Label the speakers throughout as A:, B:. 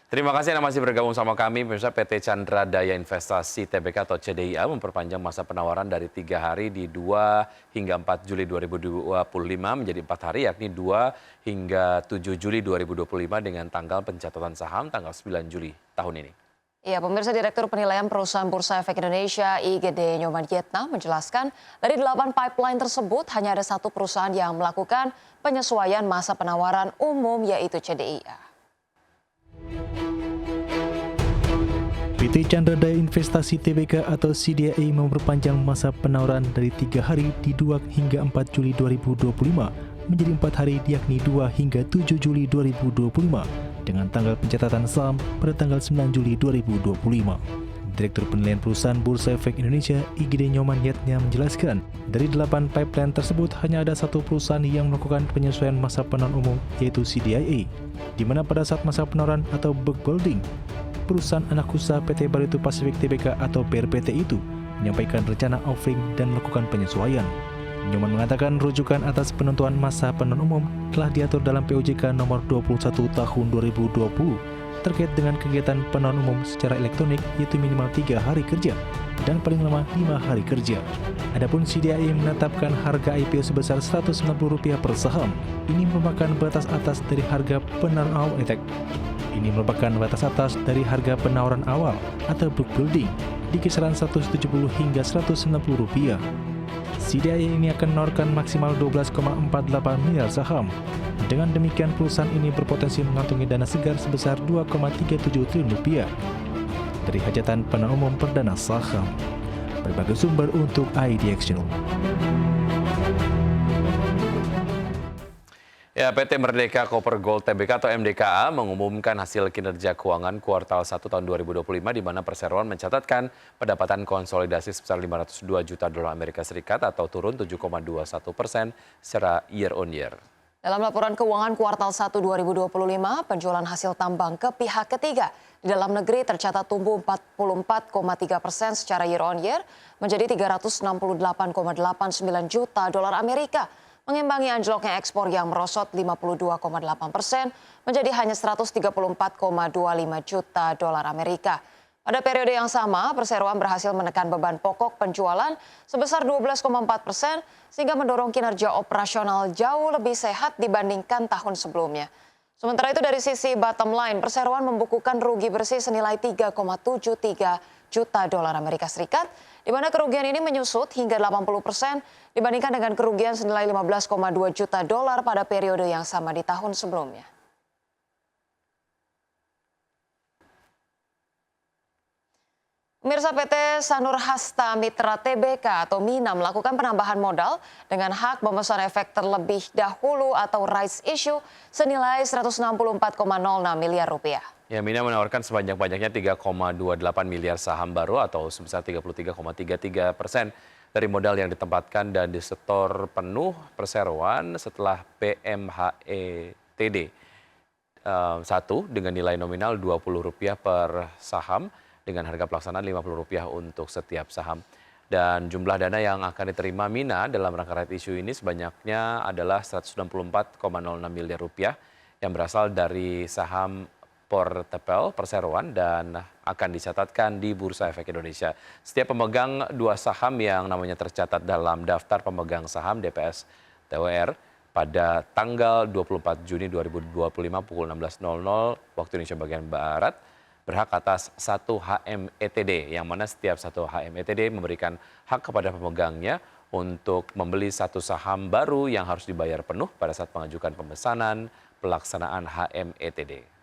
A: Terima kasih Anda masih bergabung sama kami. Pemirsa, PT Chandra Daya Investasi Tbk atau CDIA memperpanjang masa penawaran dari 3 hari di 2 hingga 4 Juli 2025 menjadi 4 hari, yakni 2 hingga 7 Juli 2025 dengan tanggal pencatatan saham tanggal 9 Juli tahun ini.
B: Ya, pemirsa, Direktur Penilaian Perusahaan Bursa Efek Indonesia IGD Nyoman Yetna menjelaskan dari 8 pipeline tersebut hanya ada 1 perusahaan yang melakukan penyesuaian masa penawaran umum yaitu CDIA.
C: PT Chandra Daya Investasi Tbk atau CDIA memperpanjang masa penawaran dari 3 hari di 2 hingga 4 Juli 2025 menjadi 4 hari yakni 2 hingga 7 Juli 2025 dengan tanggal pencatatan saham pada tanggal 9 Juli 2025. Direktur Penilaian Perusahaan Bursa Efek Indonesia IGD Nyoman Yetna menjelaskan, dari 8 pipeline tersebut hanya ada 1 perusahaan yang melakukan penyesuaian masa penawaran umum yaitu CDIA, di mana pada saat masa penawaran atau book building, perusahaan anak usaha PT Barito Pacific Tbk atau BRPT itu menyampaikan rencana offering dan melakukan penyesuaian. Nyoman mengatakan rujukan atas penentuan masa penawaran umum telah diatur dalam POJK nomor 21 tahun 2020 terkait dengan kegiatan penawaran umum secara elektronik yaitu minimal 3 hari kerja dan paling lama 5 hari kerja. Adapun CDIA menetapkan harga IPO sebesar Rp190 per saham. Ini merupakan batas atas dari harga penawaran awal Ini merupakan batas atas dari harga penawaran awal atau book building di kisaran Rp170 hingga Rp190. CDIA ini akan menawarkan maksimal 12,48 miliar saham. Dengan demikian perusahaan ini berpotensi mengantongi dana segar sebesar Rp2,37 triliun dari hajatan penawaran umum perdana saham. Berbagai sumber untuk IDX Channel.
A: Ya, PT Merdeka Copper Gold Tbk atau MDKA mengumumkan hasil kinerja keuangan kuartal 1 tahun 2025 di mana perseroan mencatatkan pendapatan konsolidasi sebesar $502 juta atau turun 7,21% secara year on year.
B: Dalam laporan keuangan kuartal 1 2025, penjualan hasil tambang ke pihak ketiga di dalam negeri tercatat tumbuh 44,3% secara year on year menjadi $368,89 juta mengimbangi anjloknya ekspor yang merosot 52,8% menjadi hanya $134,25 juta. Pada periode yang sama, perseroan berhasil menekan beban pokok penjualan sebesar 12,4% sehingga mendorong kinerja operasional jauh lebih sehat dibandingkan tahun sebelumnya. Sementara itu dari sisi bottom line, perseroan membukukan rugi bersih senilai $3,73 juta, di mana kerugian ini menyusut hingga 80% dibandingkan dengan kerugian senilai $15,2 juta pada periode yang sama di tahun sebelumnya. Pemirsa, PT Sanur Hasta Mitra Tbk atau MINA melakukan penambahan modal dengan hak memesan efek terlebih dahulu atau rights issue senilai Rp164,06 miliar.
A: Ya, MINA menawarkan sebanyak-banyaknya 3,28 miliar saham baru atau sebesar 33,33% dari modal yang ditempatkan dan disetor penuh perseroan setelah PMHETD 1 dengan nilai nominal Rp20 per saham dengan harga pelaksanaan Rp50 untuk setiap saham. Dan jumlah dana yang akan diterima MINA dalam rangka rights issue ini sebanyaknya adalah Rp164,06 miliar yang berasal dari saham portefel perseroan dan akan dicatatkan di Bursa Efek Indonesia. Setiap pemegang 2 saham yang namanya tercatat dalam daftar pemegang saham DPS TWR pada tanggal 24 Juni 2025 pukul 16.00 waktu Indonesia bagian Barat berhak atas 1 HMETD, yang mana setiap 1 HMETD memberikan hak kepada pemegangnya untuk membeli 1 saham baru yang harus dibayar penuh pada saat pengajukan pemesanan pelaksanaan HMETD.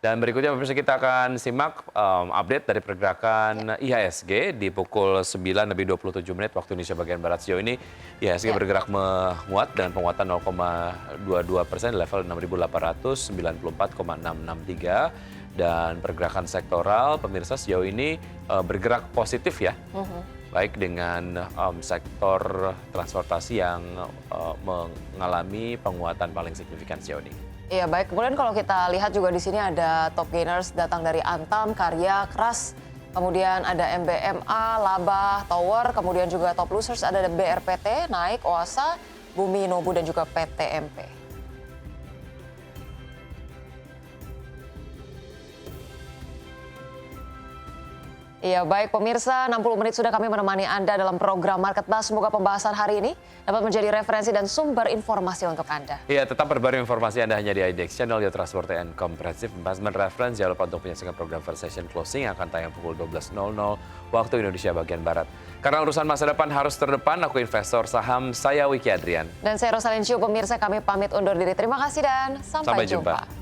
A: Dan berikutnya pemirsa kita akan simak update dari pergerakan IHSG di pukul 9:27 waktu Indonesia bagian Barat. Sejauh ini IHSG bergerak menguat dengan penguatan 0,22% level 6.894,663 dan pergerakan sektoral pemirsa sejauh ini bergerak positif ya. Baik dengan sektor transportasi yang mengalami penguatan paling signifikan sejauh ini.
B: Iya, baik. Kemudian kalau kita lihat juga di sini ada top gainers datang dari Antam, Karya, Kras, kemudian ada MBMA, Laba, Tower, kemudian juga top losers ada BRPT, Naik, Oasa, Bumi, Nobu dan juga PTMP. Iya, baik pemirsa, 60 menit sudah kami menemani Anda dalam program Market Buzz. Semoga pembahasan hari ini dapat menjadi referensi dan sumber informasi untuk Anda.
A: Iya, tetap berbaru informasi Anda hanya di IDX Channel, your trustworthy and comprehensive investment reference. Jangan lupa untuk menyaksikan program First Session Closing yang akan tayang pukul 12.00 waktu Indonesia bagian Barat. Karena urusan masa depan harus terdepan, aku investor saham, saya Wiki Adrian.
B: Dan saya Rosalyn Chiu, pemirsa kami pamit undur diri. Terima kasih dan sampai jumpa.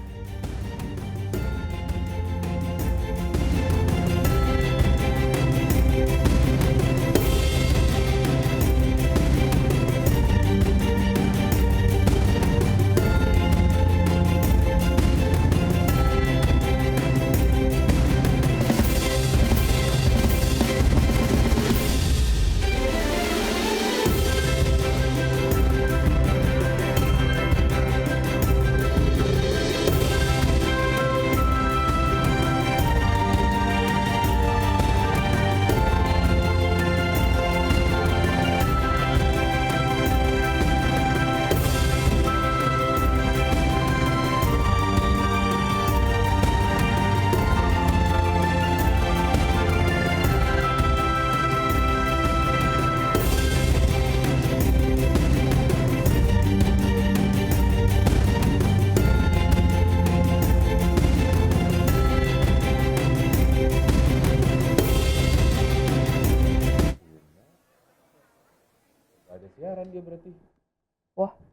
A: Ada siaran dia berarti.
B: Wah.